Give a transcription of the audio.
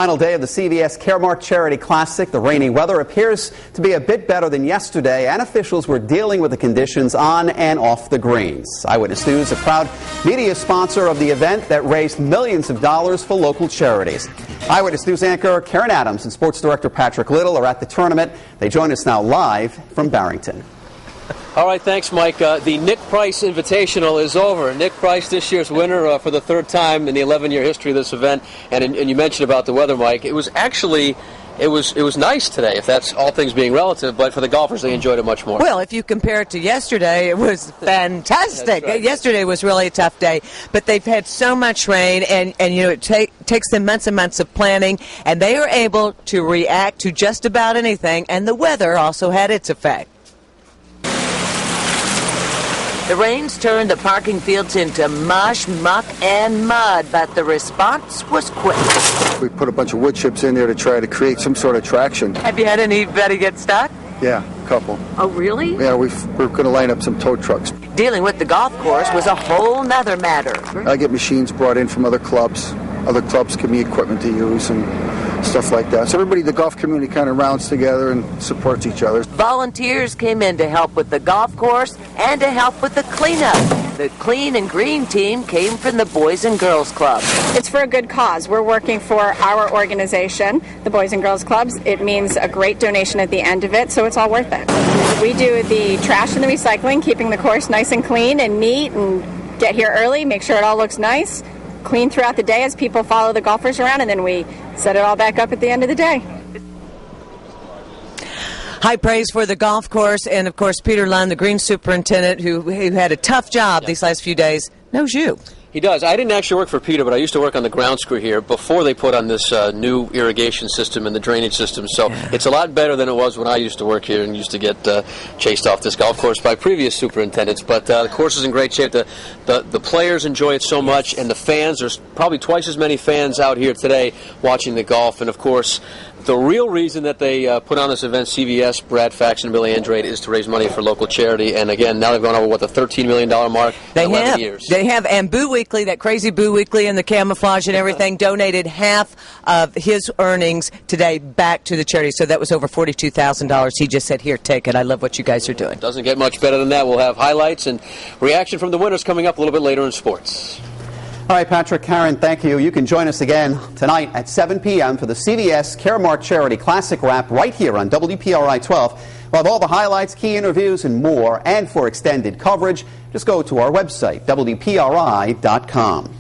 Final day of the CVS Caremark Charity Classic. The rainy weather appears to be a bit better than yesterday, and officials were dealing with the conditions on and off the greens. Eyewitness News, a proud media sponsor of the event that raised millions of dollars for local charities. Eyewitness News anchor Karen Adams and sports director Patrick Little are at the tournament. They join us now live from Barrington. All right, thanks, Mike. The Nick Price Invitational is over. Nick Price, this year's winner for the third time in the 11-year history of this event. And you mentioned about the weather, Mike. It was actually, it was nice today, if that's all things being relative. But for the golfers, they enjoyed it much more. Well, if you compare it to yesterday, it was fantastic. Right. Yesterday was really a tough day. But they've had so much rain, and you know, it takes them months and months of planning, and they are able to react to just about anything. And the weather also had its effect. The rains turned the parking fields into mush, muck, and mud, but the response was quick. We put a bunch of wood chips in there to try to create some sort of traction. Have you had anybody get stuck? Yeah, a couple. Oh, really? Yeah, we're going to line up some tow trucks. Dealing with the golf course was a whole nother matter. I get machines brought in from other clubs. Other clubs give me equipment to use and stuff like that. So everybody, the golf community kind of rounds together and supports each other. Volunteers came in to help with the golf course and to help with the cleanup. The Clean and Green team came from the Boys and Girls Club. It's for a good cause. We're working for our organization, the Boys and Girls Clubs. It means a great donation at the end of it, so it's all worth it. We do the trash and the recycling, keeping the course nice and clean and neat, and get here early, make sure it all looks nice, clean throughout the day as people follow the golfers around, and then we set it all back up at the end of the day. High praise for the golf course, and of course Peter Lund, the green superintendent, who had a tough job these last few days, knows you. He does. I didn't actually work for Peter, but I used to work on the ground screw here before they put on this new irrigation system and the drainage system. So it's a lot better than it was when I used to work here and used to get chased off this golf course by previous superintendents. But the course is in great shape. The players enjoy it so much, and the fans, there's probably twice as many fans out here today watching the golf. And, of course, the real reason that they put on this event, CVS, Brad Faxon, and Billy Andrade, is to raise money for local charity. And, again, now they've gone over, the $13 million mark in 11 years. They have, and Boo Weekly, that crazy Boo Weekly and the camouflage and everything, donated half of his earnings today back to the charity. So that was over $42,000. He just said, here, take it. I love what you guys are doing. Doesn't get much better than that. We'll have highlights and reaction from the winners coming up a little bit later in sports. All right, Patrick, Karen, thank you. You can join us again tonight at 7 p.m. for the CVS Caremark Charity Classic Wrap right here on WPRI 12. We'll have all the highlights, key interviews, and more. And for extended coverage, just go to our website, WPRI.com.